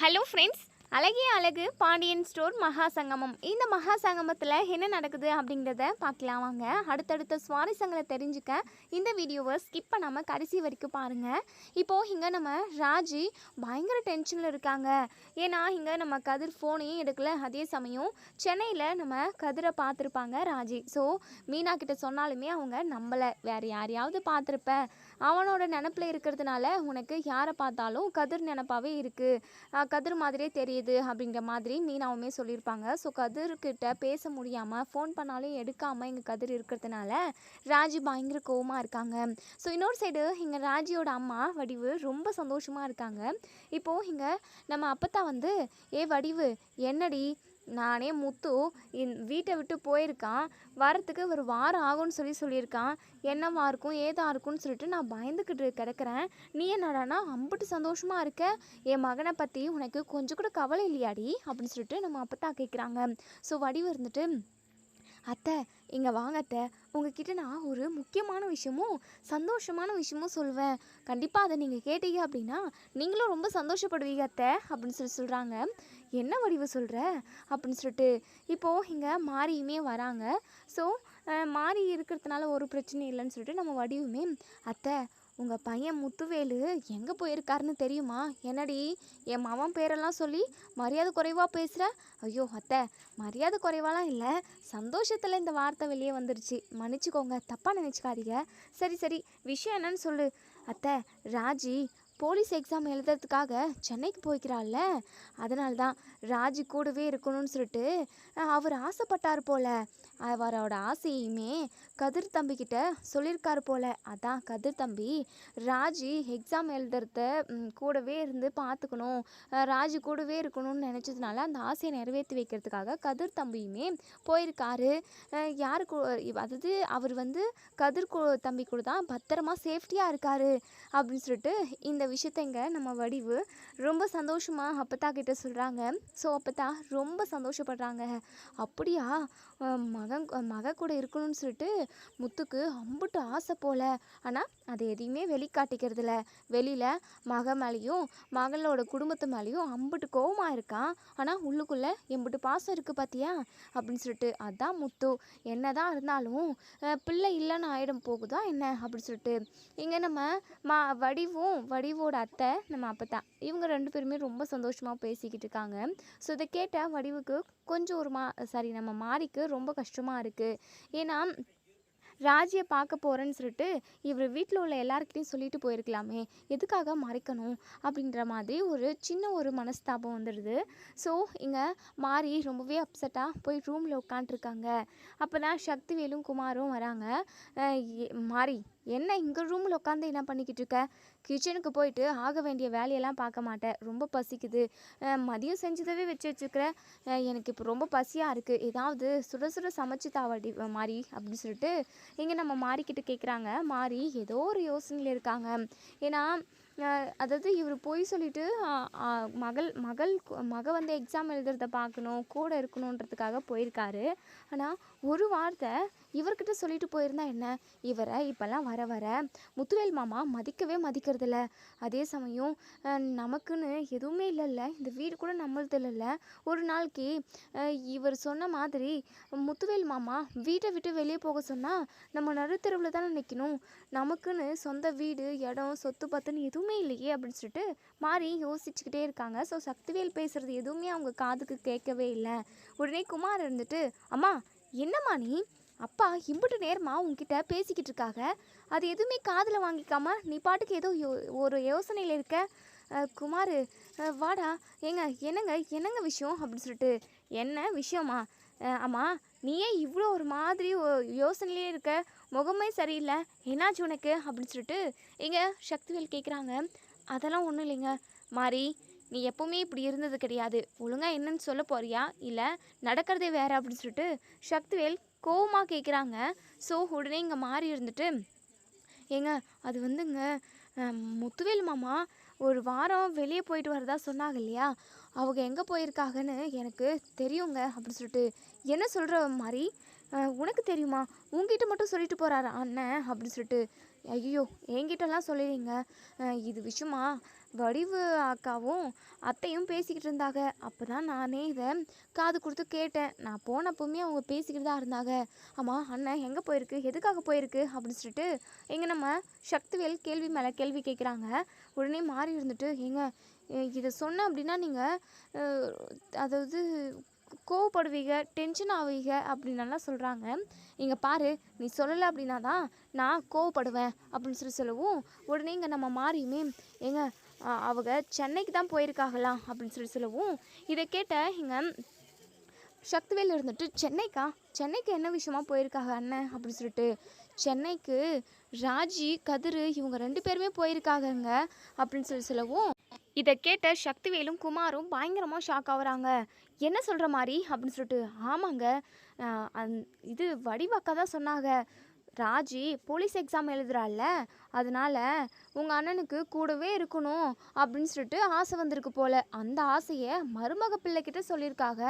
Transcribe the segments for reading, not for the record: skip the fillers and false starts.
Hello friends, அழகிய அழகு Pandian store மகா சங்கமம். இந்த மகா சங்கமத்தில் என்ன நடக்குது அப்படிங்கிறத பார்க்கலாம் வாங்க. அடுத்தடுத்த சுவாரஸ்யங்களை தெரிஞ்சுக்க இந்த வீடியோவை ஸ்கிப் பண்ணாமல் கடைசி வரைக்கும் பாருங்கள். இப்போது இங்கே நம்ம ராஜி பயங்கர டென்ஷனில் இருக்காங்க. ஏன்னா இங்கே நம்ம கதிர் ஃபோனையும் எடுக்கல. அதே சமயம் சென்னையில் நம்ம கதிரை பார்த்துருப்பாங்க ராஜி. ஸோ மீனா கிட்ட சொன்னாலுமே அவங்க நம்பலை. வேறு யாரையாவது பார்த்துருப்பேன், அவனோட நினப்பில் இருக்கிறதுனால உனக்கு யாரை பார்த்தாலும் கதிர் நினப்பாவே இருக்குது, கதிர் மாதிரியே தெரியுது அப்படிங்கிற மாதிரி மீனாவுமே சொல்லியிருப்பாங்க. ஸோ கதிர்கிட்ட பேச முடியாமல் ஃபோன் பண்ணாலும் எடுக்காமல் இங்கே கதிர் இருக்கிறதுனால ராஜி பயங்கர கோவமாக இருக்காங்க. ஸோ இன்னொரு சைடு இங்கே ராஜியோட அம்மா வடிவு ரொம்ப சந்தோஷமாக இருக்காங்க. இப்போது இங்கே நம்ம அப்பத்தா வந்து, ஏ வடிவு என்னடி, நானே முத்து வீட்டை விட்டு போயிருக்கான், வரத்துக்கு ஒரு வாரம் ஆகும்னு சொல்லியிருக்கான், என்னவா இருக்கும் ஏதா இருக்கும்னு சொல்லிட்டு நான் பயந்துக்கிட்டு கிடக்கிறேன். நீ என்னடானா அம்புட்டு சந்தோஷமாக இருக்க, என் மகனை பற்றி உனக்கு கொஞ்சம் கூட கவலை இல்லையாடி அப்படின்னு சொல்லிட்டு நம்ம அப்பத்தா கேட்குறாங்க. ஸோ வடிவு இருந்துட்டு, அத்தை இங்கே வாங்க அத்தை, உங்ககிட்ட நான் ஒரு முக்கியமான விஷயமும் சந்தோஷமான விஷயமும் சொல்வேன். கண்டிப்பாக அதை நீங்கள் கேட்டீங்க அப்படின்னா நீங்களும் ரொம்ப சந்தோஷப்படுவீங்க அத்தை அப்படின்னு சொல்கிறாங்க. என்ன வடிவு சொல்கிற அப்படின்னு சொல்லிட்டு இப்போது இங்கே மாரியுமே வராங்க. ஸோ மாறி இருக்கிறதுனால ஒரு பிரச்சனையும் இல்லைன்னு சொல்லிட்டு நம்ம வடிவுமே, அத்தை உங்கள் பையன் முத்துவேலு எங்கே போயிருக்காருன்னு தெரியுமா? என்னடி என் மவன் பேரெல்லாம் சொல்லி மரியாதை குறைவாக பேசுகிற? ஐயோ அத்தை, மரியாதை குறைவாலாம் இல்லை, சந்தோஷத்தில் இந்த வார்த்தை வெளியே வந்துருச்சு, மன்னிச்சிக்கோங்க, தப்பாக நினச்சிக்காதீங்க. சரி சரி, விஷயம் என்னன்னு சொல்லு. அத்தை, ராஜி போலீஸ் எக்ஸாம் எழுதுறதுக்காக சென்னைக்கு போய்க்கிறாள்ல, அதனால தான் ராஜி கூடவே இருக்கணும்னு சொல்லிட்டு அவர் ஆசைப்பட்டார் போல். அவரோட ஆசையுமே கதிர் தம்பிக்கிட்ட சொல்லியிருக்காரு போல். அதான் கதிர் தம்பி ராஜி எக்ஸாம் எழுதுறத கூடவே இருந்து பார்த்துக்கணும், ராஜி கூடவே இருக்கணும்னு நினச்சதுனால அந்த ஆசையை நிறைவேற்றி வைக்கிறதுக்காக கதிர் தம்பியுமே போயிருக்காரு. யாருக்கு, அதாவது அவர் வந்து கதிர் தம்பி கூட தான் பத்திரமா சேஃப்டியாக இருக்காரு அப்படின்னு சொல்லிட்டு இந்த விஷயத்தைங்க நம்ம வடிவு ரொம்ப சந்தோஷமாக அப்பத்தா கிட்ட சொல்கிறாங்க. ஸோ அப்பத்தா ரொம்ப சந்தோஷப்படுறாங்க. அப்படியா, மக கூட இருக்கணும்னு சொல்லிட்டு முத்துக்கு அம்புட்டு ஆசை போல். ஆனால் அதை எதையுமே வெளிக்காட்டிக்கிறதில்ல. வெளியில் மக மேலேயும் மகளோட குடும்பத்து மேலேயும் அம்புட்டு கோவமாக இருக்கான், ஆனால் உள்ளுக்குள்ளே எம்புட்டு பாசம் இருக்குது பார்த்தியா அப்படின்னு சொல்லிட்டு. அதான் முத்து, என்ன தான் இருந்தாலும் பிள்ளை இல்லைன்னு ஆயிடும் போகுதா என்ன அப்படின்னு சொல்லிட்டு இங்கே நம்ம வடிவோட அத்தை நம்ம அப்பத்தா இவங்க ரெண்டு பேருமே ரொம்ப சந்தோஷமாக பேசிக்கிட்டு இருக்காங்க. ஸோ இதை கேட்ட வடிவுக்கு கொஞ்சம் நம்ம மாரிக்கு ரொம்ப கஷ்டமாக இருக்குது. ஏன்னா ராஜியை பார்க்க போகிறேன்னு சொல்லிட்டு இவர் வீட்டில் உள்ள எல்லாருக்கிட்டையும் சொல்லிட்டு போயிருக்கலாமே, எதுக்காக மறைக்கணும் அப்படின்ற மாதிரி ஒரு மனஸ்தாபம் வந்துடுது. ஸோ இங்கே மாறி ரொம்பவே அப்செட்டாக போய் ரூமில் உட்காண்ட்ருக்காங்க. அப்போ தான் சக்திவேலும் குமாரும் வராங்க. மாறி என்ன இங்கே ரூமில் உட்காந்து என்ன பண்ணிக்கிட்டு இருக்க? கிச்சனுக்கு போயிட்டு ஆக வேண்டிய வேலையெல்லாம் பார்க்க மாட்டேன், ரொம்ப பசிக்குது, மதியம் செஞ்சதவே வச்சுருக்கிற, எனக்கு இப்போ ரொம்ப பசியாக இருக்குது, ஏதாவது சுட சுட சமைச்சு தாவடி மாறி அப்படின்னு சொல்லிட்டு இங்கே நம்ம மாறிக்கிட்டு கேட்குறாங்க. மாறி ஏதோ ஒரு யோசனையில் இருக்காங்க. ஏன்னா அதாவது இவர் போய் சொல்லிவிட்டு மக வந்து எக்ஸாம் எழுதுறத பார்க்கணும், கூட இருக்கணுன்றதுக்காக போயிருக்காரு. ஆனால் ஒரு வார்த்தை இவர்கிட்ட சொல்லிட்டு போயிருந்தா என்ன? இவரை இப்போல்லாம் வர வர முத்துவேல் மாமா மதிக்கிறதில்ல. அதே சமயம் நமக்குன்னு எதுவுமே இல்லைல்ல, இந்த வீடு கூட நம்மளது இல்லைல்ல. ஒரு நாளைக்கு இவர் சொன்ன மாதிரி முத்துவேல் மாமா வீட்டை விட்டு வெளியே போக சொன்னால் நம்ம நடுத்தெருவில் தானே நிற்கணும், நமக்குன்னு சொந்த வீடு இடம் சொத்து பத்துன்னு எதுவுமே இல்லையே அப்படின்னு சொல்லிட்டு மாறி யோசிச்சுக்கிட்டே இருக்காங்க. ஸோ சக்திவேல் பேசுகிறது எதுவுமே அவங்க காதுக்கு கேட்கவே இல்லை. உடனே குமார் இருந்துட்டு, அம்மா என்னம்மா நீ, அப்பா இம்புட்டு நேரமா உங்ககிட்ட பேசிக்கிட்டு இருக்காங்க, அது எதுவுமே காதில் வாங்கிக்காம நீ பாட்டுக்கு ஏதோ ஒரு யோசனையில் இருக்க. குமார் வாடா, என்னங்க விஷயம் அப்படின்னு சொல்லிட்டு. என்ன விஷயமா? ஆமாம், நீயே இவ்வளோ ஒரு மாதிரி யோசனையிலே இருக்க, முகமே சரியில்லை, என்னாச்சு உனக்கு அப்படின்னு சொல்லிட்டு இங்கே சக்திவேல் கேட்குறாங்க. அதெல்லாம் ஒன்றும் இல்லைங்க மாறி, நீ எப்போவுமே இப்படி இருந்தது கிடையாது, ஒழுங்காக என்னன்னு சொல்ல போறியா இல்லை நடக்கிறதே வேறு அப்படின்னு சொல்லிட்டு சக்திவேல் கோவமாக கேட்குறாங்க. ஸோ உடனே இங்கே மாறி இருந்துட்டு, ஏங்க அது வந்துங்க முத்துவேல் மாமா ஒரு வாரம் வெளியே போயிட்டு வரதா சொன்னாங்க இல்லையா, அவங்க எங்கே போயிருக்காங்கன்னு எனக்கு தெரியுங்க அப்படின்னு சொல்லிட்டு. என்ன சொல்கிற மாதிரி, உனக்கு தெரியுமா? உங்ககிட்ட மட்டும் சொல்லிட்டு போகிறாரா அண்ணன் அப்படின்னு சொல்லிட்டு. ஐயோ, என்கிட்டலாம் சொல்லிடுங்க, இது விஷயமா வடிவு அக்காவும் அத்தையும் பேசிக்கிட்டு இருந்தாங்க. அப்போ தான் நானே இதை காது கொடுத்து கேட்டேன். நான் போனப்போவுமே அவங்க பேசிக்கிட்டு தான் இருந்தாங்க. ஆமாம், அண்ணன் எங்கே போயிருக்கு, எதுக்காக போயிருக்கு அப்படின்னு சொல்லிட்டு எங்கே நம்ம சக்திவேல் கேள்வி மேலே கேள்வி கேட்குறாங்க. உடனே மாறி இருந்துட்டு, ஏங்க இதை சொன்னேன் அப்படின்னா நீங்கள் அதாவது கோவப்படுவீங்க, டென்ஷன் ஆவீங்க அப்படின்னலாம் சொல்கிறாங்க. இங்கே பாரு, நீ சொல்லலை அப்படின்னா தான் நான் கோவப்படுவேன் அப்படின்னு சொல்லவும், உடனே இங்கே நம்ம மாறியுமே ஏங்க அவங்க சென்னைக்கு தான் போயிருக்காங்களாம் அப்படின்னு சொல்லவும், இதை கேட்ட இங்கே சக்திவேல் இருந்துட்டு, சென்னைக்கு என்ன விஷயமா போயிருக்காங்க அண்ணன் அப்படின்னு சொல்லிட்டு, சென்னைக்கு ராஜி கதிர் இவங்க 2 பேருமே போயிருக்காங்கங்க அப்படின்னு சொல்லவும், இதை கேட்ட சக்திவேலும் குமாரும் பயங்கரமாக ஷாக் ஆகுறாங்க. என்ன சொல்கிற மாதிரி அப்படின்னு சொல்லிட்டு, ஆமாங்க, இது வடிவக்கா தான் சொன்னாங்க. ராஜி போலீஸ் எக்ஸாம் எழுதுறாள்ல, அதனால உங்கள் அண்ணனுக்கு கூடவே இருக்கணும் அப்படின்னு சொல்லிட்டு ஆசை வந்திருக்கு போல். அந்த ஆசையை மருமக பிள்ளைக்கிட்ட சொல்லியிருக்காங்க.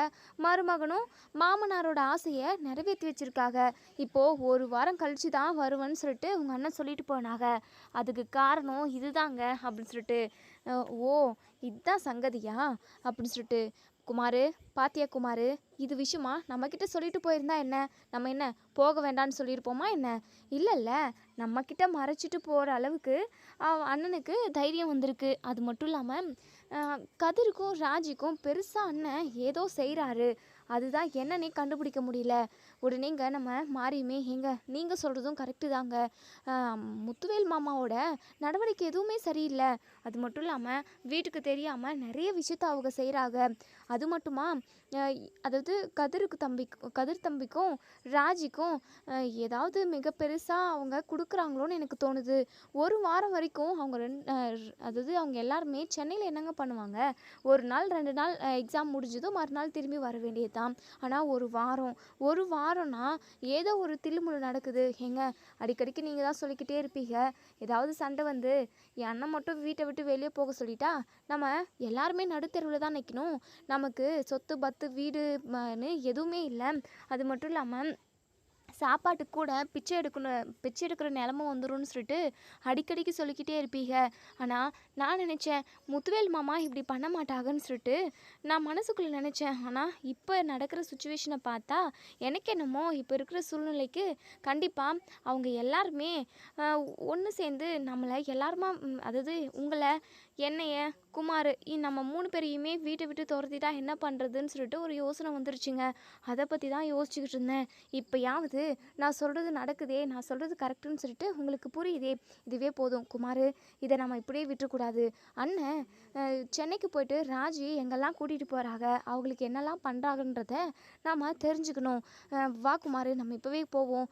மருமகனும் மாமனாரோட ஆசையை நிறைவேற்றி வச்சுருக்காங்க. இப்போது 1 வாரம் கழித்து தான் வருவேன்னு சொல்லிட்டு உங்கள் அண்ணன் சொல்லிட்டு போனாங்க. அதுக்கு காரணம் இதுதாங்க அப்படின்னு சொல்லிட்டு, ஓ இதுதான் சங்கதியா அப்படின்னு சொல்லிட்டு, குமார் பாத்தியா குமார், இது விஷயமா நம்மக்கிட்ட சொல்லிட்டு போயிருந்தா என்ன, நம்ம என்ன போக வேண்டான்னு சொல்லியிருப்போமா என்ன? இல்லைல்ல, நம்மக்கிட்ட மறைச்சிட்டு போகிற அளவுக்கு அண்ணனுக்கு தைரியம் வந்திருக்கு. அது மட்டும் இல்லாமல் கதிருக்கும் ராஜிக்கும் பெருசாக அண்ணன் ஏதோ செய்கிறாரு, அதுதான் என்னன்னே கண்டுபிடிக்க முடியல. உடனே இங்கே நம்ம மாறியுமே, ஏங்க நீங்கள் சொல்கிறதும் கரெக்டு தாங்க, முத்துவேல் மாமாவோட நடவடிக்கை எதுவுமே சரியில்லை. அது மட்டும் இல்லாமல் வீட்டுக்கு தெரியாமல் நிறைய விஷயத்த அவங்க செய்கிறாங்க. அது மட்டுமா, அதாவது கதிர் தம்பிக்கும் ராஜிக்கும் ஏதாவது மிக பெருசாக அவங்க கொடுக்குறாங்களோன்னு எனக்கு தோணுது. 1 வாரம் வரைக்கும் அவங்க அதாவது அவங்க எல்லாருமே சென்னையில் என்னங்க பண்ணுவாங்க, 1 நாள் 2 நாள் எக்ஸாம் முடிஞ்சதும் மறுநாள் திரும்பி வர வேண்டியது தான். ஆனால் 1 வாரம்னா ஏதோ ஒரு தில்லுமுள்ளு நடக்குது. ஏங்க அடிக்கடிக்கு நீங்கள் தான் சொல்லிக்கிட்டே இருப்பீங்க, ஏதாவது சண்டை வந்து என் அண்ணன் மட்டும் வீட்டை விட்டு வெளியே போக சொல்லிட்டா நம்ம எல்லாருமே நடுத்தெருவில் தான் நிற்கணும், நமக்கு சொத்து பத்து வீடுன்னு எதுவுமே இல்லை. அது மட்டும் இல்லாமல் சாப்பாட்டுக்கு கூட பிச்சை எடுக்கிற நிலமை வந்துடும்னு சொல்லிட்டு அடிக்கடிக்கு சொல்லிக்கிட்டே இருப்பீங்க. ஆனால் நான் நினச்சேன் முத்துவேல் மாமா இப்படி பண்ண மாட்டாங்கன்னு சொல்லிட்டு நான் மனசுக்குள்ளே நினச்சேன். ஆனால் இப்போ நடக்கிற சுச்சுவேஷனை பார்த்தா எனக்கு என்னமோ இப்போ இருக்கிற சூழ்நிலைக்கு கண்டிப்பாக அவங்க எல்லாருமே ஒன்று சேர்ந்து நம்மளை எல்லாருமா, அதாவது உங்களை, என்னைய, குமார், நம்ம 3 பேரையுமே வீட்டை விட்டு துரத்திட்டா என்ன பண்ணுறதுன்னு சொல்லிட்டு ஒரு யோசனை வந்துருச்சுங்க. அதை பற்றி தான் யோசிச்சுக்கிட்டு இருந்தேன். இப்போயாவது நான் சொல்கிறது நடக்குதே, நான் சொல்கிறது கரெக்டுன்னு சொல்லிட்டு உங்களுக்கு புரியுதே, இதுவே போதும் குமார், இதை நம்ம இப்படியே விட்டுறக்கூடாது. அண்ணன் சென்னைக்கு போயிட்டு ராஜி எங்கெல்லாம் கூட்டிகிட்டு போகிறாங்க, அவங்களுக்கு என்னெல்லாம் பண்ணுறாங்கன்றத நாம் தெரிஞ்சுக்கணும். வா குமார், நம்ம இப்போவே போவோம்.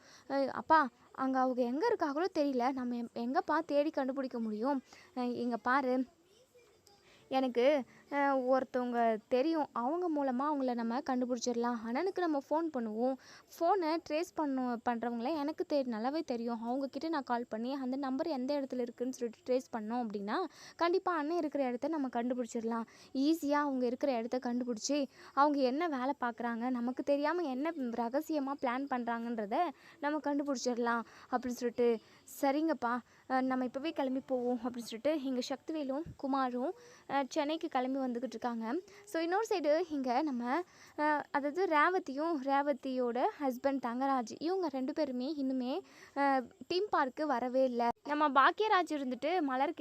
அப்பா, அங்கே அவங்க எங்கே இருக்காங்களோ தெரியல, நம்ம எங்கேப்பா தேடி கண்டுபிடிக்க முடியும்? இங்கே பாரு, எனக்கு ஒருத்தவங்க தெரியும், அவங்க மூலமாக அவங்கள நம்ம கண்டுபிடிச்சிடலாம். அண்ணனுக்கு நம்ம ஃபோன் பண்ணுவோம், ஃபோனை ட்ரேஸ் பண்ணுறவங்கள எனக்கு நல்லாவே தெரியும். அவங்கக்கிட்ட நான் கால் பண்ணி அந்த நம்பர் எந்த இடத்துல இருக்குதுன்னு சொல்லிட்டு ட்ரேஸ் பண்ணோம் அப்படின்னா கண்டிப்பாக அண்ணன் இருக்கிற இடத்த நம்ம கண்டுபிடிச்சிடலாம். ஈஸியாக அவங்க இருக்கிற இடத்த கண்டுபிடிச்சி அவங்க என்ன வேலை பார்க்குறாங்க, நமக்கு தெரியாமல் என்ன ரகசியமாக பிளான் பண்ணுறாங்கன்றத நம்ம கண்டுபிடிச்சிடலாம் அப்படின்னு சொல்லிட்டு, சரிங்கப்பா நம்ம இப்போவே கிளம்பி போவோம் அப்படின்னு சொல்லிட்டு எங்கள் சக்திவேலும் குமாரும் சென்னைக்கு கிளம்பி வந்துக்கிட்டு இருக்காங்க. ஸோ இன்னொரு சைடு இங்கே நம்ம அதாவது ரேவதியோட ஹஸ்பண்ட் தங்கராஜ், இவங்க 2 பேருமே இன்னுமே தீம் பார்க்கு வரவே இல்லை. நம்ம பாக்கியராஜ் இருந்துட்டு மலர்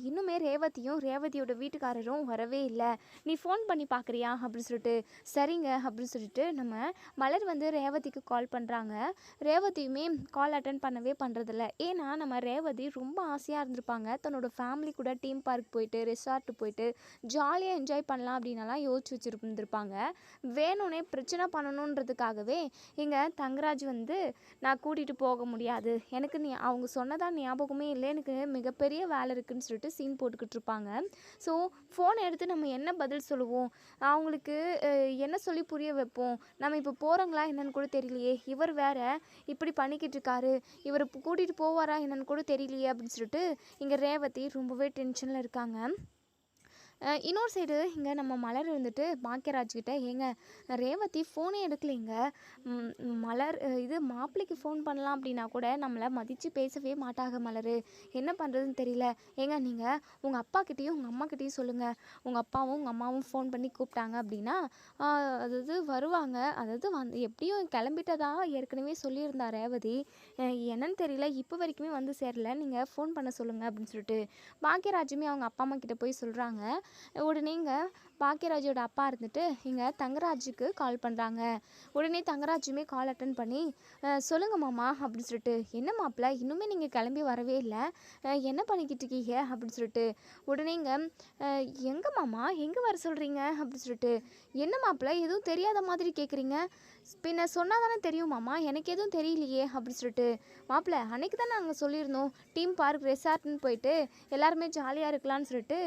இன்னுமே ரேவதியோட வீட்டுக்காரரும் வரவே இல்லை, நீ ஃபோன் பண்ணி பார்க்குறியா அப்படின்னு சொல்லிட்டு, சரிங்க அப்படின்னு சொல்லிட்டு நம்ம மலர் வந்து ரேவதிக்கு கால் பண்ணுறாங்க. ரேவதியுமே கால் அட்டன் பண்ணவே பண்ணுறதில்ல. ஏன்னா நம்ம ரேவதி ரொம்ப ஆசையாக இருந்திருப்பாங்க, தன்னோட ஃபேமிலி கூட டீம் பார்க் போயிட்டு ரெசார்ட்டு போயிட்டு ஜாலியாக என்ஜாய் பண்ணலாம் அப்படின்னலாம் யோசிச்சு வச்சுருந்துருப்பாங்க. வேணும்னே பிரச்சனை பண்ணணுன்றதுக்காகவே இங்கே தங்கராஜ் வந்து நான் கூட்டிகிட்டு போக முடியாது, எனக்கு அவங்க சொன்னதா ஞாபகமே இல்லை, எனக்கு மிகப்பெரிய வேலை இருக்குதுன்னு சொல்லிட்டு சீன் போட்டுக்கிட்டு இருப்பாங்க. ஸோ ஃபோன் எடுத்து நம்ம என்ன பதில் சொல்லுவோம், அவங்களுக்கு என்ன சொல்லி புரிய வைப்போம், நம்ம இப்போ போகிறோங்களா என்னன்னு கூட தெரியலையே, இவர் வேற இப்படி பண்ணிக்கிட்டு இருக்காரு, இவர் கூட்டிகிட்டு போவாரா என்னன்னு கூட தெரியலையே அப்படின்னு சொல்லிட்டு இங்கே ரேவதி ரொம்பவே டென்ஷனில் இருக்காங்க. இன்னொரு சைடு இங்கே நம்ம மலர் இருந்துட்டு பாக்கியராஜ் கிட்ட ஏங்க ரேவதி ஃபோனே எடுக்கலைங்க. மலர் இது மாப்பிள்ளைக்கு ஃபோன் பண்ணலாம் அப்படின்னா கூட நம்மளை மதித்து பேசவே மாட்டாங்க மலர். என்ன பண்ணுறதுன்னு தெரியல. ஏங்க நீங்கள் உங்கள் அப்பாக்கிட்டேயும் உங்கள் அம்மாக்கிட்டேயும் சொல்லுங்கள். உங்கள் அப்பாவும் உங்கள் அம்மாவும் ஃபோன் பண்ணி கூப்பிட்டாங்க அப்படின்னா அதாவது வருவாங்க. அதாவது எப்படியும் கிளம்பிட்டதா ஏற்கனவே சொல்லியிருந்தா ரேவதி. என்னன்னு தெரியல, இப்போ வரைக்குமே வந்து சேரல. நீங்கள் ஃபோன் பண்ண சொல்லுங்கள் அப்படின்னு சொல்லிட்டு பாக்கியராஜுமே அவங்க அப்பா அம்மா கிட்ட போய் சொல்கிறாங்க. உடனே இங்கே பாக்கியராஜோட அப்பா இருந்துட்டு இங்கே தங்கராஜுக்கு கால் பண்ணுறாங்க. உடனே தங்கராஜுமே கால் அட்டன் பண்ணி சொல்லுங்க மாமா அப்படின்னு சொல்லிட்டு, என்ன மாப்பிள்ள இன்னுமே நீங்கள் கிளம்பி வரவே இல்லை, என்ன பண்ணிக்கிட்டு இருக்கீங்க அப்படின்னு சொல்லிட்டு. உடனே இங்கே எங்கே மாமா எங்கே வர சொல்கிறீங்க அப்படின்னு சொல்லிட்டு, என்ன மாப்பிள்ள எதுவும் தெரியாத மாதிரி கேட்குறீங்க, பின்ன சொன்னால் தானே தெரியும் மாமா, எனக்கு எதுவும் தெரியலையே அப்படின்னு சொல்லிட்டு. மாப்பிள்ள அன்னைக்கு தானே நாங்கள் சொல்லியிருந்தோம் டீம் பார்க் ரெசார்ட்னு போயிட்டு எல்லாருமே ஜாலியாக இருக்கலாம்னு சொல்லிட்டு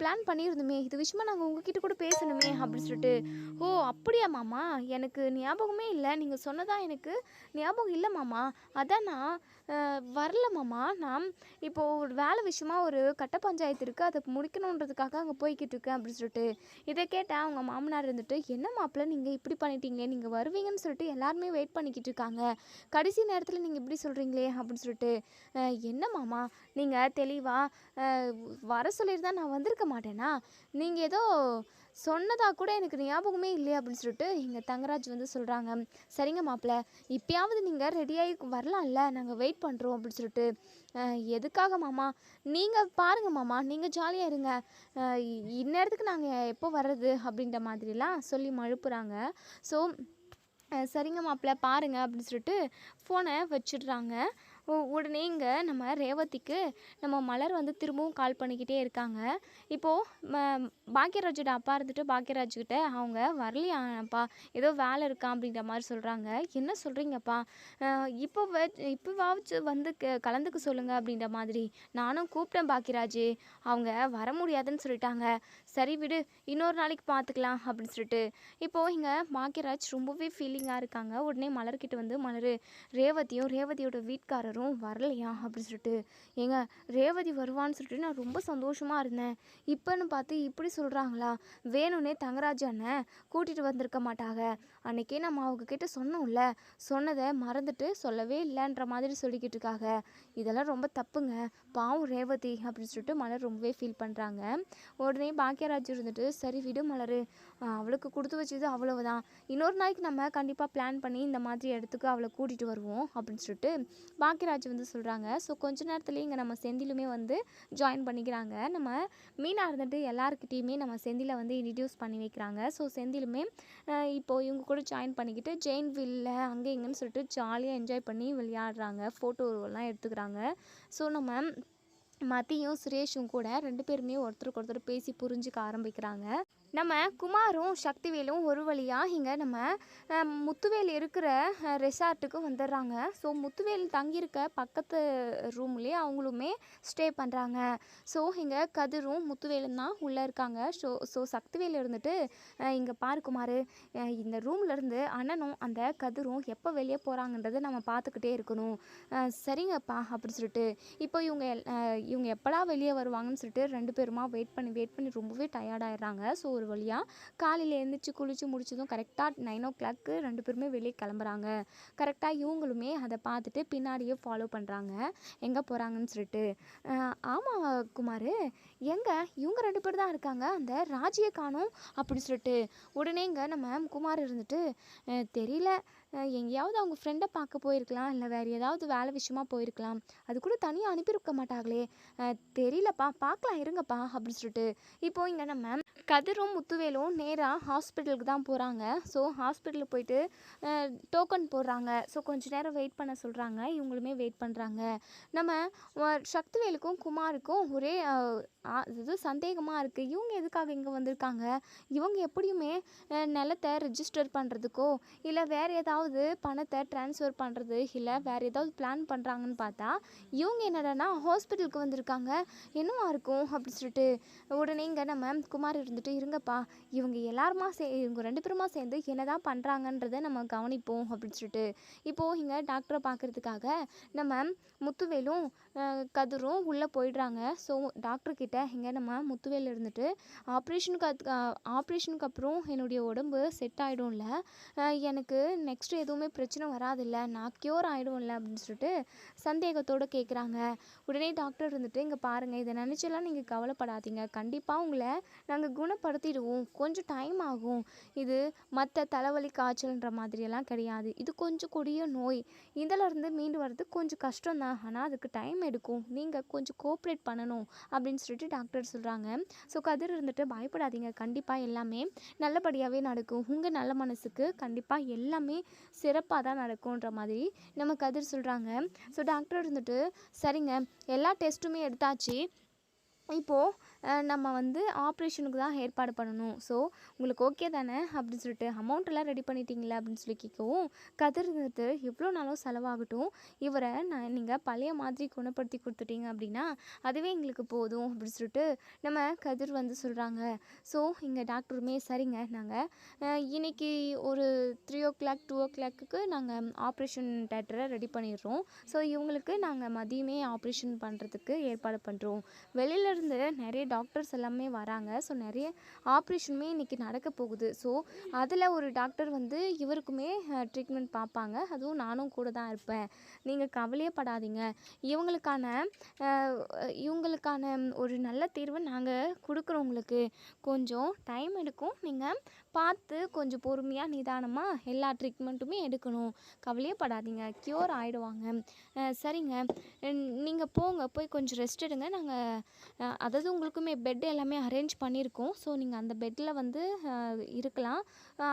பிளான் பண்ணியிருந்தோமே, இது விஷயமா நாங்கள் உங்ககிட்ட கூட பேசணுமே அப்படின்னு சொல்லிட்டு. ஓ அப்படியா மாமா, எனக்கு ஞாபகமே இல்லை, நீங்கள் சொன்னதா எனக்கு ஞாபகம் இல்லை மாமா. அதான் நான் வரல மாமா. நான் இப்போது ஒரு வேலை விஷயமா ஒரு கட்ட பஞ்சாயத்து இருக்குது, அதை முடிக்கணுன்றதுக்காக அங்கே போய்கிட்டு இருக்கேன் அப்படின்னு சொல்லிட்டு. இதை கேட்டால் அவங்க மாமனார் இருந்துட்டு, என்ன மாப்பிள்ள நீங்கள் இப்படி பண்ணிட்டீங்களே, நீங்கள் வருவீங்கன்னு சொல்லிட்டு எல்லாருமே வெயிட் பண்ணிக்கிட்டு இருக்காங்க, கடைசி நேரத்தில் நீங்கள் இப்படி சொல்கிறீங்களே அப்படின்னு சொல்லிட்டு. என்ன மாமா நீங்கள் தெளிவாக வர சொல்லியிருந்தா நான் வந்திருக்க மாட்டேனா, நீங்கள் ஏதோ சொன்னதாக கூட எனக்கு ஞாபகமே இல்லையே அப்படின்னு சொல்லிட்டு இங்கே தங்கராஜ் வந்து சொல்கிறாங்க. சரிங்க மாப்பிள்ள இப்போயாவது நீங்கள் ரெடியாகி வரலாம்ல, நாங்கள் வெயிட் பண்ணுறோம் அப்படின்னு சொல்லிட்டு. எதுக்காக மாமா, நீங்கள் பாருங்கள் மாமா, நீங்கள் ஜாலியாக இருங்க, இந்நேரத்துக்கு நாங்கள் எப்போ வர்றது அப்படின்ற மாதிரிலாம் சொல்லி மழுப்புறாங்க. ஸோ சரிங்க மாப்பிள்ள பாருங்க அப்படின்னு சொல்லிட்டு ஃபோனை வச்சிடுறாங்க. உடனே இங்கே நம்ம ரேவதிக்கு நம்ம மலர் வந்து திரும்பவும் கால் பண்ணிக்கிட்டே இருக்காங்க. இப்போது பாக்கியராஜோட அப்பா இருந்துட்டு பாக்கியராஜ்கிட்ட அவங்க வரலையாப்பா, ஏதோ வேலை இருக்கா அப்படின்ற மாதிரி சொல்கிறாங்க. என்ன சொல்கிறீங்கப்பா, இப்போவாச்சு வந்து கலந்துக்க சொல்லுங்கள் அப்படின்ற மாதிரி. நானும் கூப்பிட்டேன் பாக்கியராஜ், அவங்க வர முடியாதுன்னு சொல்லிட்டாங்க. சரி விடு, இன்னொரு நாளைக்கு பார்த்துக்கலாம் அப்படின்னு சொல்லிட்டு. இப்போது இங்கே பாக்கியராஜ் ரொம்பவே ஃபீலிங்காக இருக்காங்க. உடனே மலர்கிட்ட வந்து மலர் ரேவதியோட வீட்டுக்காரரும் வரலையா அப்படின்னு சொல்லிட்டு. ஏங்க ரேவதி வருவான்னு சொல்லிட்டு நான் ரொம்ப சந்தோஷமாக இருந்தேன், இப்போன்னு பார்த்து இப்படி சொல்கிறாங்களா, வேணும்னே தங்கராஜ் அண்ணன் கூட்டிகிட்டு வந்திருக்க மாட்டாங்க, அன்றைக்கே நம்ம அவங்கக்கிட்ட சொன்னோம்ல, சொன்னதை மறந்துட்டு சொல்லவே இல்லைன்ற மாதிரி சொல்லிக்கிட்டு இருக்காங்க, இதெல்லாம் ரொம்ப தப்புங்க, பாவம் ரேவதி அப்படின்னு சொல்லிட்டு மலர் ரொம்பவே ஃபீல் பண்ணுறாங்க. உடனே பாக்கியராஜ் இருந்துட்டு, சரி விடு மலர், அவளுக்கு கொடுத்து வச்சது அவ்வளவுதான், இன்னொரு நாளைக்கு நம்ம கண்டிப்பாக பிளான் பண்ணி இந்த மாதிரி இடத்துக்கு அவளை கூட்டிகிட்டு வருவோம் அப்படின்னு சொல்லிட்டு பாக்கியராஜ் வந்து சொல்கிறாங்க. ஸோ கொஞ்ச நேரத்துலேயே இங்கே நம்ம செந்திலுமே வந்து ஜாயின் பண்ணிக்கிறாங்க. நம்ம மீனா இருந்துட்டு எல்லாருக்கிட்டேயுமே நம்ம செந்திலை வந்து இன்ட்ரடியூஸ் பண்ணி வைக்கிறாங்க. ஸோ செந்திலுமே இப்போது இவங்க கூட ஜாயின் பண்ணிக்கிட்டு ஜெயின் வில்ல அங்கே இங்கேன்னு சொல்லிட்டு ஜாலியாக என்ஜாய் பண்ணி விளையாடுறாங்க, ஃபோட்டோலாம் எடுத்துக்கிறாங்க. ஸோ நம்ம மதியும் சுரேஷும் கூட 2 பேருமே ஒருத்தருக்கு ஒருத்தர் பேசி புரிஞ்சுக்க ஆரம்பிக்கிறாங்க. நம்ம குமாரும் சக்திவேலும் ஒரு வழியாக இங்கே நம்ம முத்துவேல் இருக்கிற ரெசார்ட்டுக்கு வந்துடுறாங்க. ஸோ முத்துவேல் தங்கியிருக்க பக்கத்து ரூம்லேயே அவங்களுமே ஸ்டே பண்ணுறாங்க. ஸோ இங்கே கதிரும் முத்துவேலும் தான் உள்ளே இருக்காங்க. ஸோ சக்திவேல் இருந்துட்டு, இங்கே பாரு குமார், இந்த ரூம்லேருந்து அண்ணனும் அந்த கதிரும் எப்போ வெளியே போகிறாங்கன்றதை நம்ம பார்த்துக்கிட்டே இருக்கணும், சரிங்கப்பா அப்படி சொல்லிட்டு. இப்போ இவங்க எப்போலாம் வெளியே வருவாங்கன்னு சொல்லிட்டு 2 பேருமா வெயிட் பண்ணி ரொம்பவே டயர்டாயிடுறாங்க. ஸோ ஒரு வழியாக காலையில் எழுந்திரிச்சு குளித்து முடிச்சதும் கரெக்டாக 9 o'clock 2 பேருமே வெளியே கிளம்புறாங்க. கரெக்டாக இவங்களுமே அதை பார்த்துட்டு பின்னாடியே ஃபாலோ பண்ணுறாங்க எங்கே போகிறாங்கன்னு சொல்லிட்டு. ஆமாம் குமார், எங்கே இவங்க 2 பேர் தான் இருக்காங்க, அந்த ராஜியை காணோம் அப்படி சொல்லிட்டு. உடனே இங்கே நம்ம குமார் இருந்துட்டு, தெரியல, எங்கேயாவது அவங்க ஃப்ரெண்டை பார்க்க போயிருக்கலாம், இல்லை வேறு ஏதாவது வேலை விஷயமா போயிருக்கலாம், அது கூட தனியாக அனுப்பியிருக்க மாட்டாங்களே, தெரியலப்பா, பார்க்கலாம் இருங்கப்பா அப்படி சொல்லிட்டு. இப்போது இங்கே நம்ம கதிரும் முத்துவேலும் நேராக ஹாஸ்பிட்டலுக்கு தான் போகிறாங்க. ஸோ ஹாஸ்பிட்டலுக்கு போயிட்டு டோக்கன் போடுறாங்க. ஸோ கொஞ்ச நேரம் வெயிட் பண்ண சொல்கிறாங்க. இவங்களுமே வெயிட் பண்ணுறாங்க. நம்ம சக்திவேலுக்கும் குமாருக்கும் ஒரே இது சந்தேகமாக இருக்குது. இவங்க எதுக்காக இங்கே வந்திருக்காங்க, இவங்க எப்படியுமே நிலத்தை ரிஜிஸ்டர் பண்ணுறதுக்கோ இல்லை வேறு ஏதாவது பணத்தை ட்ரான்ஸ்ஃபர் பண்ணுறது இல்லை வேறு ஏதாவது பிளான் பண்ணுறாங்கன்னு பார்த்தா இவங்க என்னடானா ஹாஸ்பிட்டலுக்கு வந்திருக்காங்க, என்னவா இருக்கும் அப்படி சொல்லிட்டு. உடனே இங்கே நம்ம குமார் இருந்துட்டு, இருங்கப்பா, இவங்க இவங்க 2 பேருமா சேர்ந்து என்ன தான் பண்ணுறாங்கன்றதை நம்ம கவனிப்போம் அப்படின்னு சொல்லிட்டு. இப்போது இங்கே டாக்டரை பார்க்குறதுக்காக நம்ம முத்துவேலும் கதிரும் உள்ளே போயிடுறாங்க. ஸோ டாக்டர்கிட்ட கிட்ட இங்கே நம்ம முத்துவேல் இருந்துட்டு ஆப்ரேஷனுக்கு அப்புறம் என்னுடைய உடம்பு செட் ஆகிடும்ல, எனக்கு நெக்ஸ்ட் எதுவுமே பிரச்சனை வராதில்ல, நான் க்யூர் ஆகிடும்ல அப்படின்னு சொல்லிட்டு சந்தேகத்தோடு கேட்குறாங்க. உடனே டாக்டர் இருந்துட்டு, இங்கே பாருங்கள், இதை நினச்செல்லாம் நீங்கள் கவலைப்படாதீங்க, கண்டிப்பாக உங்களை நாங்கள் குணப்படுத்திடுவோம், கொஞ்சம் டைம் ஆகும், இது மற்ற தலைவலி காய்ச்சல்ன்ற மாதிரியெல்லாம் கிடையாது, இது கொஞ்சம் கொடிய நோய், இதிலிருந்து மீண்டு வர்றது கொஞ்சம் கஷ்டம்தான், ஆனால் அதுக்கு டைம் எடுக்கும், நீங்கள் கொஞ்சம் கோஆப்ரேட் பண்ணணும் அப்படின்னு சொல்லிட்டு டாக்டர் சொல்கிறாங்க. ஸோ கதிர் இருந்துட்டு, பயப்படாதீங்க, கண்டிப்பாக எல்லாமே நல்லபடியாகவே நடக்கும், உங்கள் நல்ல மனசுக்கு கண்டிப்பாக எல்லாமே சிறப்பாக தான் நடக்கும்ன்ற மாதிரி நம்ம கதிர் சொல்கிறாங்க. ஸோ டாக்டர் இருந்துட்டு, சரிங்க, எல்லா டெஸ்ட்டுமே எடுத்தாச்சு, இப்போது நம்ம வந்து ஆப்ரேஷனுக்கு தான் ஏற்பாடு பண்ணணும், ஸோ உங்களுக்கு ஓகே தானே அப்படின்னு சொல்லிட்டு அமௌண்ட்டெல்லாம் ரெடி பண்ணிட்டீங்களா அப்படின்னு சொல்லி கேட்கவும், கதிர் இருந்துட்டு, எவ்வளோ நாளும் செலவாகட்டும், இவரை நீங்கள் பழைய மாதிரி குணப்படுத்தி கொடுத்துட்டீங்க அப்படின்னா அதுவே எங்களுக்கு போதும் அப்படின்னு சொல்லிட்டு நம்ம கதிர் வந்து சொல்கிறாங்க. ஸோ இங்கே டாக்டருமே, சரிங்க, நாங்கள் இன்னைக்கு ஒரு 3 o'clock 2 o'clock நாங்கள் ஆப்ரேஷன் தேட்டரை ரெடி பண்ணிடுறோம், ஸோ இவங்களுக்கு நாங்கள் மதியமே ஆப்ரேஷன் பண்ணுறதுக்கு ஏற்பாடு பண்ணுறோம், வெளியிலேருந்து நிறைய டாக்டர்ஸ் எல்லாமே வராங்க, ஸோ நிறைய ஆப்ரேஷனுமே இன்றைக்கி நடக்க போகுது, ஸோ அதில் ஒரு டாக்டர் வந்து இவருக்குமே ட்ரீட்மெண்ட் பார்ப்பாங்க, அதுவும் நானும் கூட தான் இருப்பேன், நீங்கள் கவலையே படாதீங்க, இவங்களுக்கான ஒரு நல்ல தீர்வை நாங்கள் கொடுக்குறோம், உங்களுக்கு கொஞ்சம் டைம் எடுக்கும், நீங்கள் பார்த்து கொஞ்சம் பொறுமையாக நிதானமாக எல்லா ட்ரீட்மெண்ட்டுமே எடுக்கணும், கவலையே படாதீங்க, க்யூர் ஆகிடுவாங்க. சரிங்க, நீங்கள் போங்க, போய் கொஞ்சம் ரெஸ்ட் எடுங்க, நாங்கள் அதாவது உங்களுக்குமே பெட் எல்லாமே அரேஞ்ச் பண்ணியிருக்கோம், ஸோ நீங்கள் அந்த பெட்டில் வந்து இருக்கலாம்,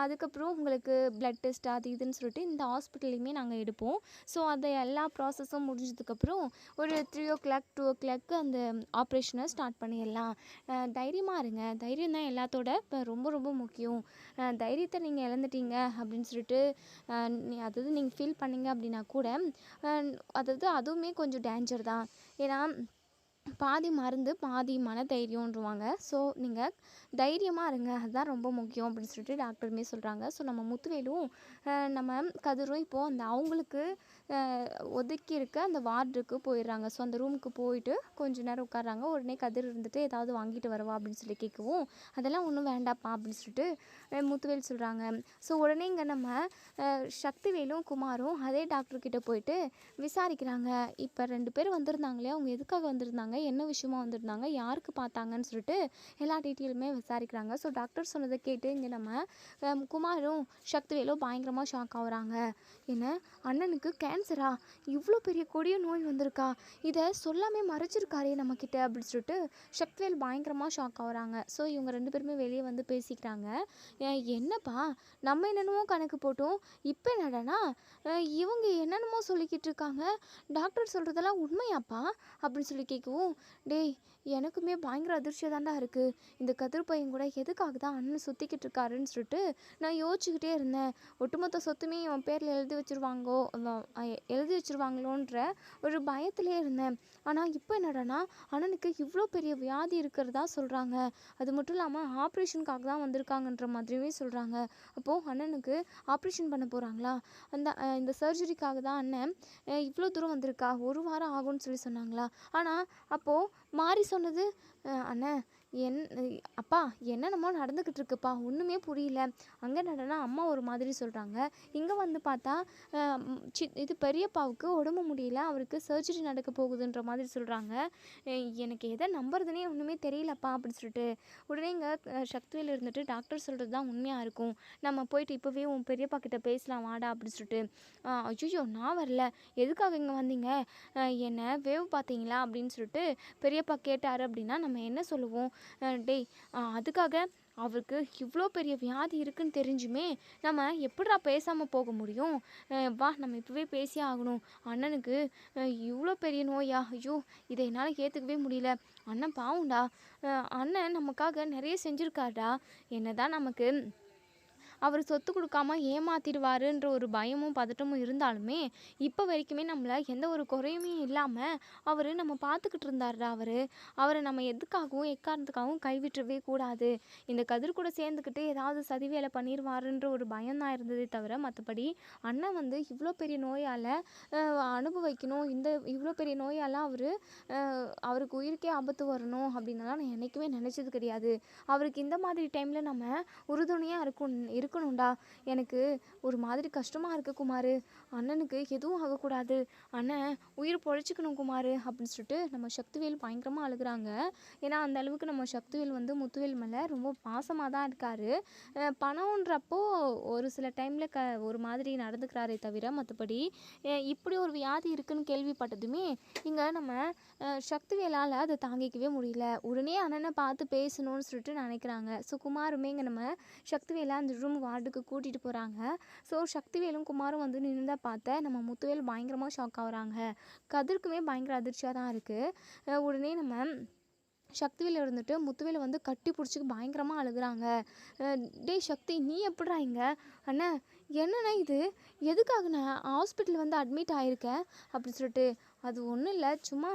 அதுக்கப்புறம் உங்களுக்கு ப்ளட் டெஸ்ட் அது இதுன்னு சொல்லிட்டு இந்த ஹாஸ்பிட்டல்லையுமே நாங்கள் எடுப்போம், ஸோ அந்த எல்லா ப்ராசஸும் முடிஞ்சதுக்கப்புறம் ஒரு 3 o'clock 2 o'clock அந்த ஆப்ரேஷனை ஸ்டார்ட் பண்ணிடலாம், தைரியமாக இருங்க, தைரியம் தான் எல்லாத்தோட இப்போ ரொம்ப ரொம்ப முக்கியம், தைரியத்தை நீங்கள் இழந்துட்டீங்க அப்படின்னு சொல்லிட்டு அதாவது நீங்கள் ஃபீல் பண்ணீங்க அப்படின்னா கூட அதாவது அதுவுமே கொஞ்சம் டேஞ்சர் தான், ஏன்னா பாதி மருந்து பாதி மன தைரியம்ன்றவாங்க, ஸோ நீங்கள் தைரியமாக இருங்க, அதுதான் ரொம்ப முக்கியம் அப்படின்னு சொல்லிட்டு டாக்டருமே சொல்கிறாங்க. ஸோ நம்ம முத்துவேலும் நம்ம கதிரும் இப்போது அந்த அவங்களுக்கு ஒதுக்கி இருக்க அந்த வார்டுக்கு போயிடுறாங்க, ஸோ அந்த ரூமுக்கு போயிட்டு கொஞ்சம் நேரம் உட்காடுறாங்க, உடனே கதிர் இருந்துட்டு ஏதாவது வாங்கிட்டு வரவா அப்படின்னு சொல்லி கேட்கவும், அதெல்லாம் ஒன்றும் வேண்டாப்பா அப்படின்னு சொல்லிட்டு முத்துவேல் சொல்கிறாங்க. ஸோ உடனே இங்கே நம்ம சக்திவேலும் குமாரும் அதே டாக்டர்கிட்ட போயிட்டு விசாரிக்கிறாங்க, இப்போ 2 பேர் வந்திருந்தாங்களே, அவங்க எதுக்காக வந்திருந்தாங்க, என்ன விஷயமா வந்திருந்தாங்க, யாருக்கு பார்த்தாங்கன்னு சொல்லிட்டு எல்லா டீட்டெயிலுமே விசாரிக்கிறாங்க. ஸோ டாக்டர் சொன்னதை கேட்டு இங்கே நம்ம குமாரும் சக்திவேலும் பயங்கரமாக ஷாக் ஆகுறாங்க. என்ன, அண்ணனுக்கு கேன்சரா, இவ்வளோ பெரிய கொடிய நோய் வந்திருக்கா, இதை சொல்லாமே மறைச்சிருக்காரே நம்மக்கிட்ட அப்படின்னு சொல்லிட்டு சக்திவேல் பயங்கரமாக ஷாக் ஆகுறாங்க. ஸோ இவங்க 2 பேருமே வெளியே வந்து பேசிக்கிறாங்க. என்னப்பா, நம்ம என்னென்னமோ கணக்கு போட்டோம், இப்போ என்னடானா இவங்க என்னென்னமோ சொல்லிக்கிட்டு இருக்காங்க, டாக்டர் சொல்கிறதெல்லாம் உண்மையாப்பா அப்படின்னு சொல்லி கேட்கவும், டேய், எனக்குமே பயங்கர அதிர்ச்சியாக தான்டா இருக்குது, இந்த கதிர் பையன் கூட எதுக்காக தான் அண்ணன் சுற்றிக்கிட்டு இருக்காருன்னு சொல்லிட்டு நான் யோசிச்சுக்கிட்டே இருந்தேன், ஒட்டுமொத்த சொத்துமே அவன் பேரில் எழுதி வச்சுருவாங்களோன்ற ஒரு பயத்திலே இருந்தேன், ஆனால் இப்போ என்னடானா அண்ணனுக்கு இவ்வளோ பெரிய வியாதி இருக்கிறதா சொல்கிறாங்க, அது மட்டும் இல்லாமல் ஆப்ரேஷனுக்காக தான் வந்திருக்காங்கன்ற மாதிரியே சொல்கிறாங்க, அப்போது அண்ணனுக்கு ஆப்ரேஷன் பண்ண போகிறாங்களா, இந்த சர்ஜரிக்காக தான் அண்ணன் இவ்வளோ தூரம் வந்திருக்கா, 1 வாரம் ஆகும்னு சொல்லி சொன்னாங்களா, ஆனால் அப்போது மாறி சொன்னது, அண்ணன் அப்பா என்னென்னமோ நடந்துக்கிட்டு இருக்குப்பா, ஒன்றுமே புரியல, அங்கே நடனா அம்மா ஒரு மாதிரி சொல்கிறாங்க, இங்கே வந்து பார்த்தா இது பெரியப்பாவுக்கு உடம்பு முடியல, அவருக்கு சர்ஜரி நடக்க போகுதுன்ற மாதிரி சொல்கிறாங்க, எனக்கு எதை நம்புறதுனே ஒன்றுமே தெரியலப்பா அப்படின்னு சொல்லிட்டு உடனே இங்கே சக்தியில் இருந்துட்டு, டாக்டர் சொல்கிறது தான் உண்மையாக இருக்கும், நம்ம போயிட்டு இப்போவே உன் பெரியப்பா கிட்ட பேசலாம் வாடா அப்படின்னு சொல்லிட்டு, ஐயோ நான் வரல, எதுக்காக இங்கே வந்தீங்க, என்ன வேவ் பார்த்தீங்களா அப்படின்னு சொல்லிட்டு பெரியப்பா கேட்டார் அப்படின்னா நம்ம என்ன சொல்லுவோம், டேய் அதுக்காக அவருக்கு இவ்வளோ பெரிய வியாதி இருக்குன்னு தெரிஞ்சுமே நம்ம எப்படிடா பேசாமல் போக முடியும், வா நம்ம இப்போவே பேசியே ஆகணும், அண்ணனுக்கு இவ்வளோ பெரிய நோயா, ஐயோ இதை என்னால் ஏற்றுக்கவே முடியல, அண்ணன் பாவுண்டா, அண்ணன் நமக்காக நிறைய செஞ்சுருக்காருடா, என்ன தான் நமக்கு அவர் சொத்து கொடுக்காம ஏமாத்திடுவாருன்ற ஒரு பயமும் பதட்டமும் இருந்தாலுமே இப்போ வரைக்குமே நம்மளை எந்த ஒரு குறையுமே இல்லாமல் அவர் நம்ம பார்த்துக்கிட்டு இருந்தாருடா. அவரை நம்ம எதுக்காகவும் எக்காரணத்துக்காகவும் கைவிட்டுறவே கூடாது. இந்த கதிர் கூட சேர்ந்துக்கிட்டு ஏதாவது சதி வேலை பண்ணிடுவாருன்ற ஒரு பயம் தான் இருந்ததே தவிர மற்றபடி அண்ணன் வந்து இவ்வளோ பெரிய நோயால் அனுபவிக்கணும், இவ்வளோ பெரிய நோயால் அவருக்கு உயிருக்கே ஆபத்து வரணும் அப்படின்னுலாம் நான் என்றைக்குமே நினச்சது கிடையாது. அவருக்கு இந்த மாதிரி டைமில் நம்ம உறுதுணையாக இருக்கணும்டா. எனக்கு ஒரு மாதிரி கஷ்டமாக இருக்குது குமார், அண்ணனுக்கு எதுவும் ஆகக்கூடாது, அண்ணன் உயிர் பொழைச்சிக்கணும் குமார் அப்படின்னு சொல்லிட்டு நம்ம சக்திவேல் பயங்கரமாக அழுகுறாங்க. ஏன்னா அந்த அளவுக்கு நம்ம சக்திவேல் வந்து முத்துவேல் மேலே ரொம்ப பாசமாக தான் இருக்கார். பணம்ன்றப்போ ஒரு சில டைமில் ஒரு மாதிரி நடந்துக்கிறாரே தவிர மற்றபடி இப்படி ஒரு வியாதி இருக்குன்னு கேள்விப்பட்டதுமே இங்கே நம்ம சக்திவேலால் அதை தாங்கிக்கவே முடியல. உடனே அண்ணனை பார்த்து பேசணும்னு சொல்லிட்டு நினைக்கிறாங்க. ஸோ குமாருமே இங்கே நம்ம சக்திவேலை அந்த ரூம் வார்டுக்கு கூட்டிகிட்டு போகிறாங்க. ஸோ சக்திவேலும் குமாரும் வந்து நின்று பார்த்த நம்ம முத்துவேல் பயங்கரமாக ஷாக் ஆகுறாங்க. கதிர்க்குமே பயங்கர அதிர்ச்சியாக தான் இருக்குது. உடனே நம்ம சக்திவேல் இருந்துட்டு முத்துவேலை வந்து கட்டி பிடிச்சி பயங்கரமாக அழுகுறாங்க. டேய் சக்தி, நீ எப்படிடா இங்கே? அண்ணா என்னண்ணா இது, எதுக்காக நான் ஹாஸ்பிட்டல் வந்து அட்மிட் ஆகிருக்கேன் அப்படின்னு சொல்லிட்டு. அது ஒன்றும் இல்லை, சும்மா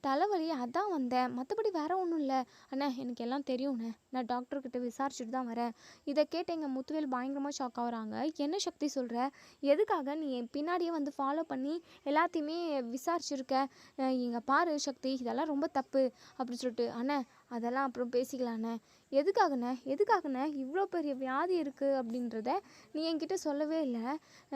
தலைவலி அதான் வந்தேன், மற்றபடி வேற ஒன்றும் இல்லை அண்ணா, எனக்கு எல்லாம் தெரியும்ண்ணே, நான் டாக்டர்கிட்ட விசாரிச்சுட்டு தான் வரேன். இதை கேட்டு எங்கள் முத்துவேல் பயங்கரமாக ஷாக் ஆகுறாங்க. என்ன சக்தி சொல்கிற, எதுக்காக நீ என் பின்னாடியே வந்து ஃபாலோ பண்ணி எல்லாத்தையுமே விசாரிச்சுருக்க? இங்கே பாரு சக்தி, இதெல்லாம் ரொம்ப தப்பு அப்படின்னு சொல்லிட்டு. அண்ணே அதெல்லாம் அப்புறம் பேசிக்கலாண்ணே. எதுக்காகண்ணே இவ்வளோ பெரிய வியாதி இருக்குது அப்படின்றத நீ என்கிட்ட சொல்லவே இல்லை.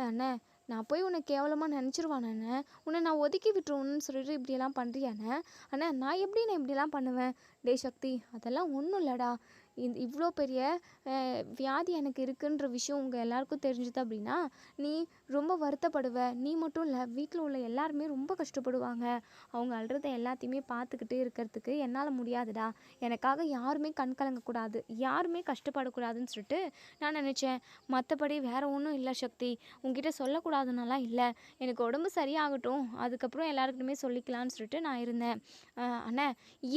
அண்ணே நான் போய் உன்னை கேவலமாக நினச்சிருவானே, உன்னை நான் ஒதுக்கி விட்டுருவோன்னு சொல்லிட்டு இப்படியெல்லாம் பண்ணுறியாண்ணே? அண்ணா நான் எப்படி நான் இப்படிலாம் பண்ணுவேன்? டே சக்தி, அதெல்லாம் ஒன்றும் இல்லைடா. இவ்வளோ பெரிய வியாதி எனக்கு இருக்குன்ற விஷயம் உங்கள் எல்லாருக்கும் தெரிஞ்சுது அப்படின்னா நீ ரொம்ப வருத்தப்படுவ. நீ மட்டும் இல்லை, வீட்டில் உள்ள எல்லாருமே ரொம்ப கஷ்டப்படுவாங்க. அவங்க அழுறத எல்லாத்தையுமே பார்த்துக்கிட்டு இருக்கிறதுக்கு என்னால் முடியாதுடா. எனக்காக யாருமே கண் கலங்கக்கூடாது, யாருமே கஷ்டப்படக்கூடாதுன்னு சொல்லிட்டு நான் நினச்சேன். மற்றபடி வேறு ஒன்றும் இல்லை சக்தி, உங்ககிட்ட சொல்லக்கூடாதுன்னெல்லாம் இல்லை. எனக்கு உடம்பு சரியாகட்டும், அதுக்கப்புறம் எல்லாருக்கிட்டுமே சொல்லிக்கலான்னு சொல்லிட்டு நான் இருந்தேன். அண்ணே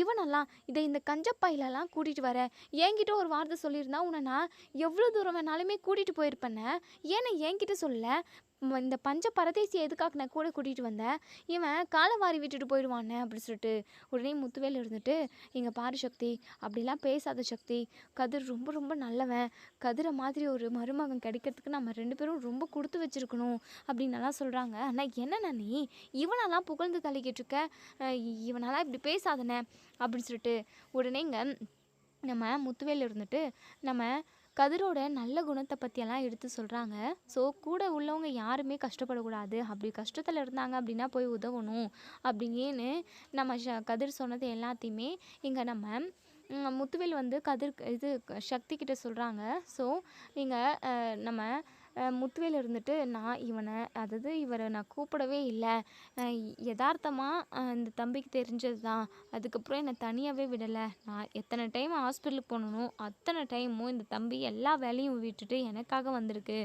இவனெல்லாம் இந்த கஞ்சப்பாயிலெல்லாம் கூட்டிகிட்டு வர என்கிட்ட ஒரு வார்த்தை சொல்லியிருந்தா உன்னை நான் எவ்வளோ தூரம் வேணாலுமே கூட்டிகிட்டு போயிருப்பேன்னு. ஏன்னா என்கிட்ட சொல்ல, இந்த பஞ்ச பரதேசி எதுக்காக நான் கூட கூட்டிகிட்டு வந்தேன்? இவன் காலை வாரி விட்டுட்டு போயிடுவானே அப்படின்னு சொல்லிட்டு. உடனே முத்துவேல் இருந்துட்டு, இங்கே பாரு சக்தி, அப்படிலாம் பேசாத சக்தி, கதிர் ரொம்ப ரொம்ப நல்லவன். கதிரை மாதிரி ஒரு மருமகன் கிடைக்கிறதுக்கு நம்ம 2 பேரும் ரொம்ப கொடுத்து வச்சுருக்கணும் அப்படின்னலாம் சொல்கிறாங்க. ஆனால் என்னண்ணா நீ இவனெல்லாம் புகழ்ந்து தள்ளிக்கிட்டு இருக்க, இவனெல்லாம் இப்படி பேசாதண்ணே அப்படின்னு சொல்லிட்டு. உடனே இங்கே நம்ம முத்துவேல் இருந்துட்டு நம்ம கதிரோட நல்ல குணத்தை பற்றியெல்லாம் எடுத்து சொல்கிறாங்க. ஸோ கூட உள்ளவங்க யாருமே கஷ்டப்படக்கூடாது, அப்படி கஷ்டத்தில் இருந்தாங்க அப்படின்னா போய் உதவணும் அப்படின்னு நம்ம கதிர் சொன்னது எல்லாத்தையுமே இங்கே நம்ம முத்துவேல் வந்து சக்தி கிட்ட சொல்கிறாங்க. ஸோ இங்கே நம்ம முத்துவேல் இருந்துட்டு, இவரை நான் கூப்பிடவே இல்லை, யதார்த்தமாக இந்த தம்பிக்கு தெரிஞ்சது தான், அதுக்கப்புறம் என்னை தனியாகவே விடலை. நான் எத்தனை டைம் ஹாஸ்பிட்டலுக்கு போகணும் அத்தனை டைமும் இந்த தம்பி எல்லா வேலையும் விட்டுட்டு எனக்காக வந்திருக்கு.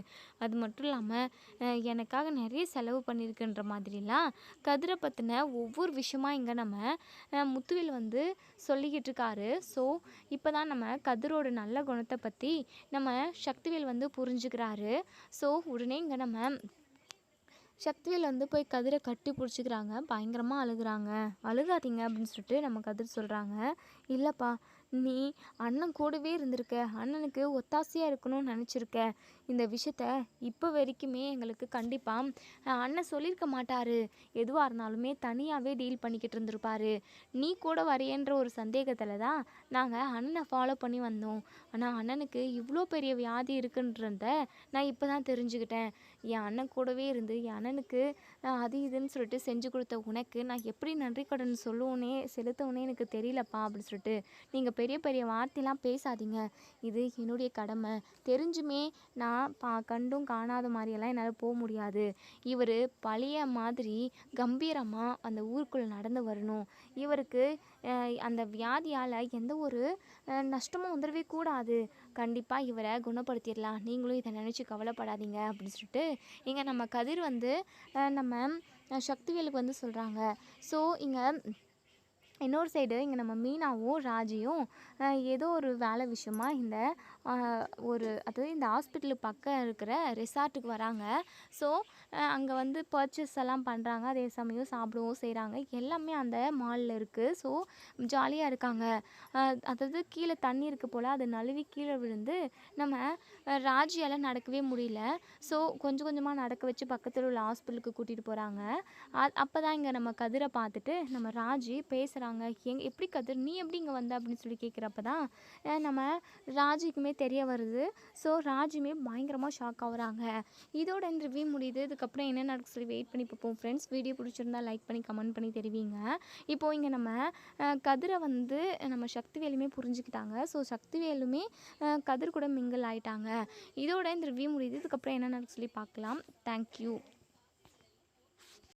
அது மட்டும் இல்லாமல் எனக்காக நிறைய செலவு பண்ணியிருக்குன்ற மாதிரிலாம் கதிரை பற்றின ஒவ்வொரு விஷயமா இங்கே நம்ம முத்துவேல் வந்து சொல்லிக்கிட்டு இருக்காரு. ஸோ இப்போ தான் நம்ம கதிரோட நல்ல குணத்தை பற்றி நம்ம சக்திவேல் வந்து புரிஞ்சுக்கிறாரு. ஸோ உடனே இங்கே நம்ம சக்திவேல் வந்து போய் கதிரை கட்டி பிடிச்சிக்கிறாங்க. பயங்கரமாக அழுகுறாங்க. அழுகாதீங்க அப்படின்னு சொல்லிட்டு நம்ம கதிர் சொல்கிறாங்க. இல்லைப்பா, நீ அண்ணன் கூடவே இருந்திருக்க, அண்ணனுக்கு ஒத்தாசையாக இருக்கணும்னு நினச்சிருக்க. இந்த விஷயத்த இப்போ வரைக்குமே எங்களுக்கு கண்டிப்பாக அண்ணன் சொல்லியிருக்க மாட்டார். எதுவாக இருந்தாலுமே தனியாகவே டீல் பண்ணிக்கிட்டு இருந்திருப்பார். நீ கூட வரையன்ற ஒரு சந்தேகத்தில் தான் நாங்கள் அண்ணனை ஃபாலோ பண்ணி வந்தோம். ஆனால் அண்ணனுக்கு இவ்வளோ பெரிய வியாதி இருக்குன்றத நான் இப்போ தான் தெரிஞ்சுக்கிட்டேன். என் அண்ணன் கூடவே இருந்து என் அண்ணனுக்கு அது இதுன்னு சொல்லிட்டு செஞ்சு கொடுத்த உனக்கு நான் எப்படி நன்றி கடன் செலுத்தவுனே எனக்கு தெரியலப்பா அப்படின்னு சொல்லிட்டு. நீங்கள் பெரிய பெரிய வார்த்தைலாம் பேசாதீங்க, இது என்னுடைய கடமை. தெரிஞ்சுமே நான் கண்டும் காணாத மாதிரியெல்லாம் என்னால் போக முடியாது. இவர் பழைய மாதிரி கம்பீரமாக அந்த ஊருக்குள்ளே நடந்து வரணும். இவருக்கு அந்த வியாதியால் எந்த ஒரு நஷ்டமும் வந்துடவே கூடாது. கண்டிப்பாக இவரை குணப்படுத்திடலாம், நீங்களும் இதை நினச்சி கவலைப்படாதீங்க அப்படின்னு சொல்லிட்டு இங்கே நம்ம கதிர் வந்து நம்ம சக்திவேலுக்கு வந்து சொல்கிறாங்க. ஸோ இங்கே இன்னொரு சைடு இங்கே நம்ம மீனாவும் ராஜியும் ஏதோ ஒரு வேலை விஷயமா இந்த அதாவது இந்த ஹாஸ்பிட்டலு பக்கம் இருக்கிற ரிசார்ட்டுக்கு வராங்க. ஸோ அங்கே வந்து பர்ச்சேஸ் எல்லாம் பண்ணுறாங்க, அதே சமயம் சாப்பிடவும் செய்கிறாங்க. எல்லாமே அந்த மாலில் இருக்குது. ஸோ ஜாலியாக இருக்காங்க. அதாவது கீழே தண்ணி இருக்குது போல், அது நழுவி கீழே விழுந்து நம்ம ராஜியால் நடக்கவே முடியல. ஸோ கொஞ்சம் கொஞ்சமாக நடக்க வச்சு பக்கத்தில் உள்ள ஹாஸ்பிட்டலுக்கு கூட்டிகிட்டு போகிறாங்க. அப்போ தான் இங்கே நம்ம கதிரை பார்த்துட்டு நம்ம ராஜி பேசுகிறாங்க. எப்படி கதிர் நீ எப்படி இங்கே வந்த அப்படின்னு சொல்லி கேட்குறப்ப தான் நம்ம ராஜிக்குமே தெரிய வருது. ஸோ ராஜியுமே பயங்கரமாக ஷாக் ஆகுறாங்க. இதோட இந்த ரிவ்யூ முடியுது. இதுக்கப்புறம் என்ன நடக்கு சொல்லி வெயிட் பண்ணி பார்ப்போம் ஃப்ரெண்ட்ஸ். வீடியோ பிடிச்சிருந்தா லைக் பண்ணி கமெண்ட் பண்ணி தெரிவிங்க. இப்போது இங்கே நம்ம கதிரை வந்து நம்ம சக்திவேலுமே புரிஞ்சுக்கிட்டாங்க. ஸோ சக்திவேலுமே கதிர் கூட மிங்கிள் ஆகிட்டாங்க. இதோட இந்த ரிவ்யூ முடியுது. இதுக்கப்புறம் என்ன நடக்கு சொல்லி பார்க்கலாம். தேங்க்யூ.